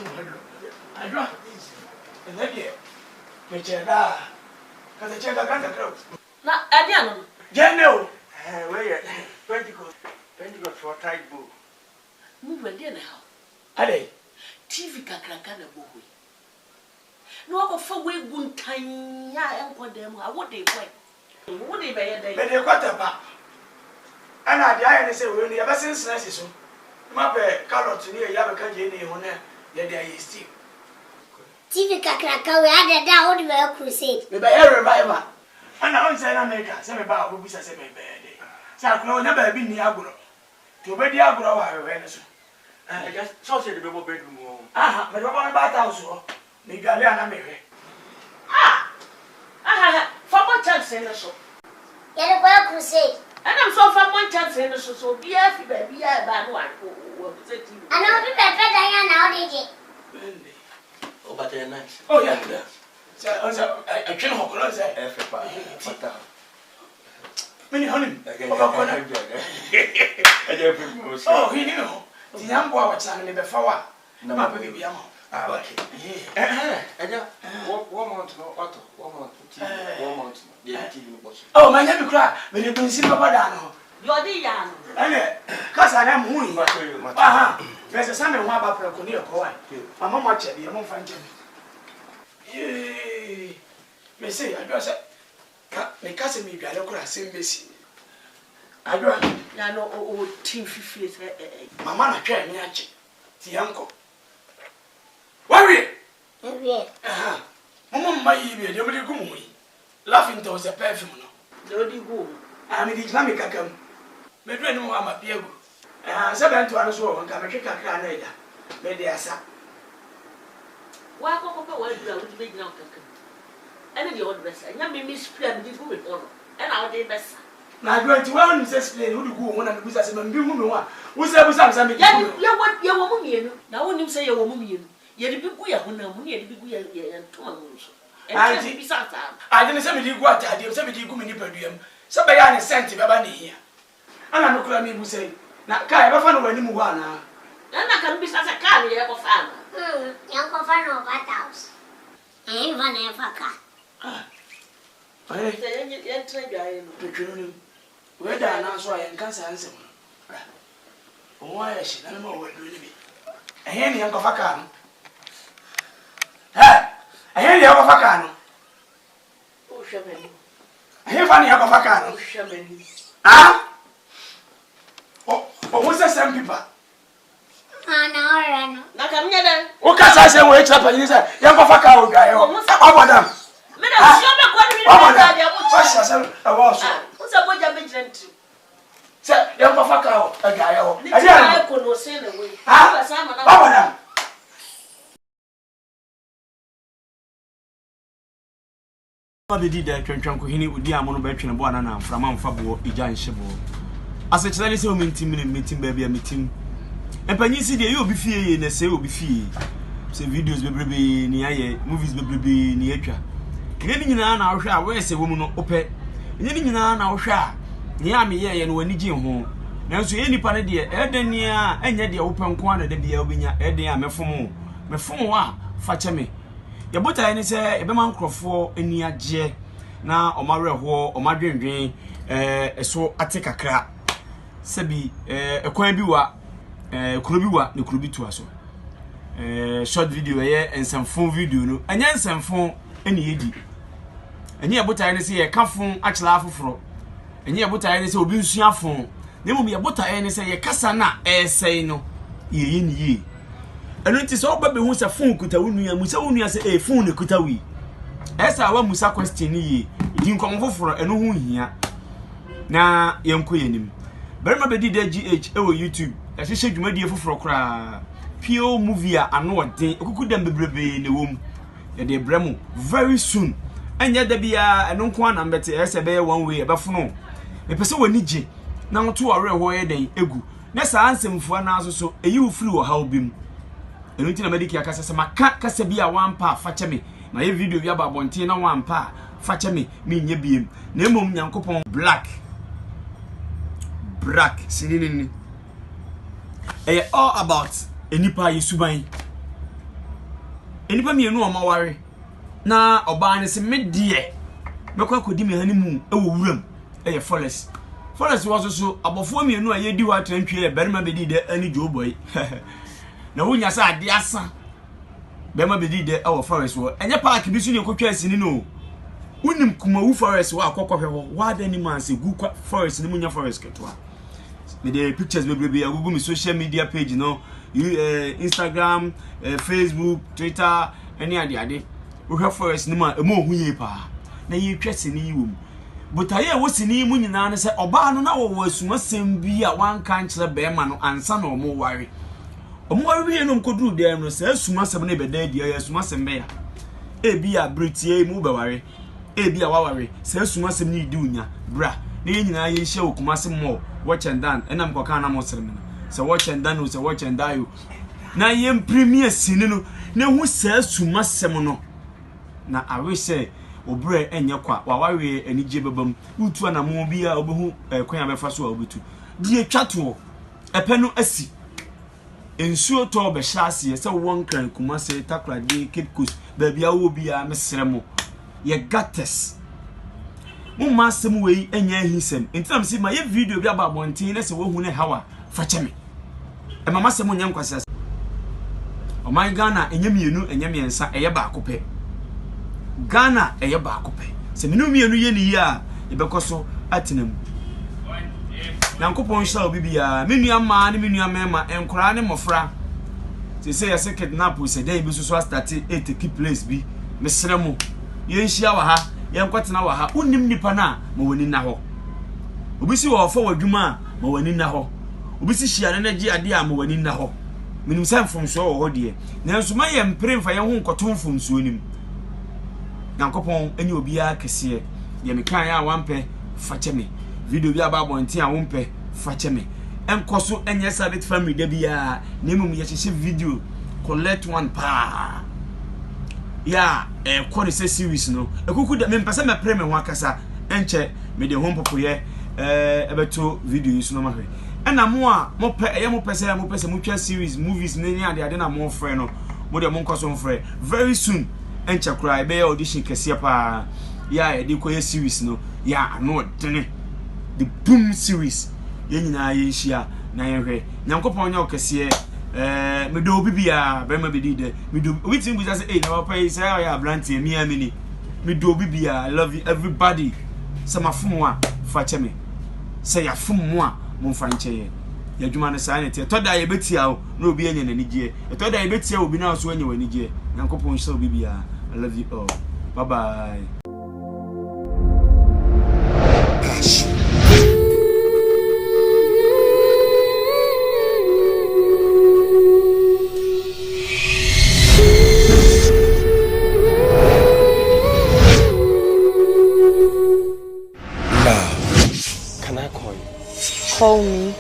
I draw. And then, me check. Because I check a grandpa. Not again. General. Where 20 go for a tight book. Move again now. Are they? TV Kakrakana boy. No, for we won't time. I want them. I would they wait. Would they be a day? But they got a back. And I say, when you ever since so. Mape, carrot near Yabaka Jenny on there, there is still. TV Kakraka, we had a down the crusade. The Bear Revival. And I was in America, some about who was a semi bed. So never been the Agro. To be the Agro, I went. I just saw the baby bedroom. Ah, but what about also? Migaliana Mary. For one chance in the show. Yellow Well Crusade. And I'm so for one chance in the show, so be a baby, a bad one. And I'll be better than now, Oh, but they're nice. Oh, yeah. So I can't hold on. Many honey. Oh, he knew. The young boy was standing before. No, my baby. Oh, my name is Cry. When you don't see nobody, you're the young. Because I am wooing. There's a Sunday one about Proconio. My mama watched it. You won't find him. Yea, may say, I do say, my cousin me got a grass in Bessie. I do know old team 50. My man, I can't match the uncle. Worry! Mamma, my ear, you will go me. Laughing towards the perfume. Lady Woo, I'm in the Islamic account. Maybe I know I'm a peer. And 7 to us all, and come a kick a canada. Maybe I said, why go away with big now? And the old best, and you miss Plum did go with honor, and I'll do best. Now, going to one who says, who do go on and who's as a woman, who's ever something. You want your woman, now when you say your woman, you're the big way, when I'm near the big way, and 2 months. I didn't say you what I did, 70 good per diem. Somebody sent to here. And I'm not going to say, now, Kai, I found any more now. Then I can be such a car here for family. Young Fan of that house. I ain't one ever car. I where down now, so I can't answer. Why is she? I don't know what doing me. I hear the uncle Facano. I hear the uncle Facano. Oh, Shaman. I hear funny uncle Facano. Shaman. Ah? Oh, what's the same people? No. Not come here then. What can I say? Wait up and you say, young Facano guy. Oh, madam. What's a boy I'm gentle? Sir, young Facao, a guy. I could not say the way. Ah, Berma Bediide twentwanko hini udi amono ba twene bo anana mframa mfabo ijan hyebo ase kyerɛ se o meeting ba bia meeting empanyi si de ye obi fie na se obi fie se videos bebrebe ni aye movies bebrebe ni atwa kene ni nyina na ahwɛ a we se wo mu no opɛ nye ni nyina na ahwɛ a ne ya me ye no wani gye ho nanso ye nipa ne de eden ni a enye de wo pɛ nko ana de bia obenya eden a mefom a fa kyɛ me ya bota ni se ebema nkrofo ani agye na omareho omadwendwen eso ate kakra sebi ekwan bi wa kuro bi wa ne kuro bi to aso short video ye ensamfo video no anya ensamfo eni yedi enye ya bota ni se ye kafon akyela afoforo enye ya bota ni se obi nsuafo na mum ya bota ni se ye kasa na esei no ye ni ye enu nti so oba be hu se phone kuta wonu musa wonu se phone ne kuta wi esa wa musa question yi di nkom foforo enu hu hia na yenko yenim Berma Bediide GH ewo YouTube ehhehye dwumadie foforo kra pio movie a ano odin okukudam bebrebe ne wom ye de bremu very soon enya da bia enu nko ana mbete ese be one way ebefono mepese wani gye na nto ore ho ye den egu na sa ansemfo na aso so eyi wo free wo ha obim enu nti na mediki akasa se maka kasa bia wampa fache me na ye video bia babontin na wampa fache me nye biem na emom nyankopon black sinini all about enipa yesuban enipa mienu o maware na oba ne se medie mekwa akodi me honeymoon e wo wuram e forest was so abofo mienu a yedi wa trantwie e Berma Bediide ani Joboy na wonya sa ade asa Berma Bediide e wo forest wo enye park bi su ne kotwa asini no unim kumawu forest wa akokɔhwe ho wa da ni man se gu forest ni munya forest ketwa me the pictures bebrebe agugu me social media page no Instagram, Facebook, Twitter, any ade we have forest ni ma emo hu ye pa na ye twese ni yiwom but aye wo sini mu nyina ne se oba no na wo asuma sem bi a wan kan kire Berma no ansa na omo ware bi no mkoduru dem no se asuma sem na beda dia asuma sem be ya e bi a bretie mu be ware e bi a waware se asuma sem ni di unya bra na ye nyina ye hye okuma sem mo watch and dan enam koka na mo serem no se watch and dan no se watch and die na ye premier sini no na hu se asuma sem no na awe se obre enye kwa wawawe anije bebam utu na mo bia obehu kwan abefa so obetu die twato epe no asi ensuo to be hyase se won kran kuma se takra de kitkus ba bia wo bia mesremo ye gates mo masem wei enye ahisem entinam se ma ye video bia ba bontin na se wo hu ne hawa fa cheme e mama se mo nyam kwase o my Ghana enye mienu enye miensa eye ba akopɛ Ghana eye ba akopɛ se menu mienu ye ni ya e bekoso atenam Yankopon sha obibia menua ma ne menua mema enkora ne mofra se yase kidnap se dey bi so start e take place bi mesremo ye nhia wa ha ye nkotena wa ha unim nipa na ma wani na ho obisi wo fo wadwuma ma wani na ho obisi hia ne nagi ade a ma wani na ho menim sam from so wo ho de nanso ma ye mpremfa ye ho nkoto mfom so nim Yankopon enye obia kese ye mekan ya wampe facheme video bi aba bontin a wompe facheme enkoso enye sabit family da bia nemum ye hye video collect one pa ya kore se series no ekuku da me mpese me preme ho akasa enche me de ho popoye ebeto video yi so no mahwe ena mo a mo pe eye mo pese mo twa series movies ne ade na mo frɛ no mo de mo nkoso frɛ very soon enche kura be audition kese pa ya e de koye series no ya no dene the boom series ye nyina ye hia na ye hwe Nyankopon nya okese me do bibia Berma Bediide me do we think we just say na papa say ya brand me amini me do bibia I love you everybody sama fumu a fa cheme say ya fumu a mo fa nche ye ya dwuma ne sa ne te to da ye betia o na obi anya nanigye to da ye betia obi na so anya wanigye Nyankopon hye bibia I love you all bye bye Call me.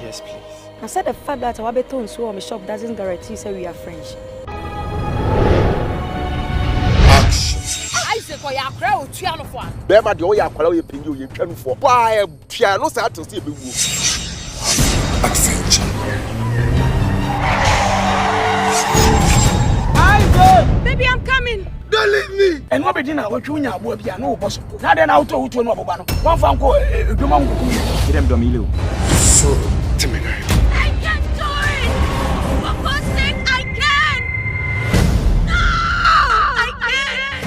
Yes, please. I said the fact that our beton so on my shop doesn't guarantee say we are friends. I say for your crowd, Tiano for. Berma de oya kwala we pinju ye twanu for. Why piano sa to see be wu. Baby, I'm coming. Don't leave me. And what be dinner what you nya bo bia no boss. Na den auto wuto no boba no. Wan fa nko dwuma ngugu. Dem domile So, Timina. I can't do it. For God's sake, I can't. No, I can't.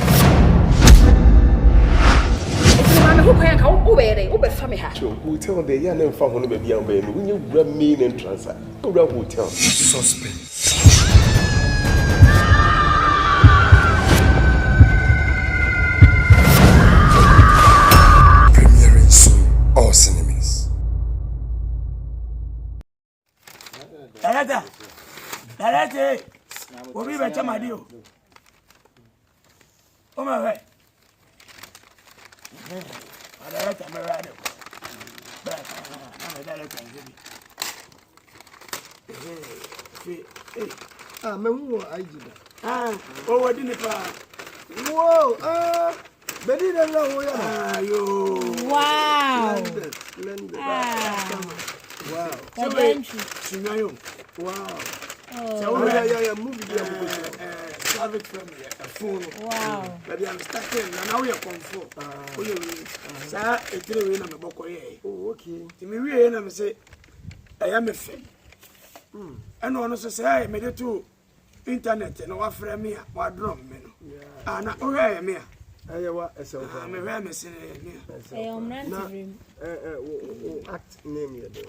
Man who can ka wo be fa me ha. Hotel de ya na mfa ho no ba bia ba no. Unye wura main entrance. Wura hotel. Suspense. All cinemas. Darete. Obi be chama dio. O ma we. Darete me rade. Ba, na me darete ngi. Me hu ajida. O wodi ni pa. Whoa, Bediide na wo ya. Yo. Wow. Splendid. Wow. Thank you. Sunyayo. Wow. So Yeah, movie there. private family a phone. Wow. Maybe I'm starting now we are comfort. Sir, a 3 way number boko ye. Oh, okay. To me we na me say I am a fan. And one also say I made it to internet and wa frame me wa drum me no. Ana o we me. Ayawa ese o. Me we me say me. Omranti dream. Act name ye do.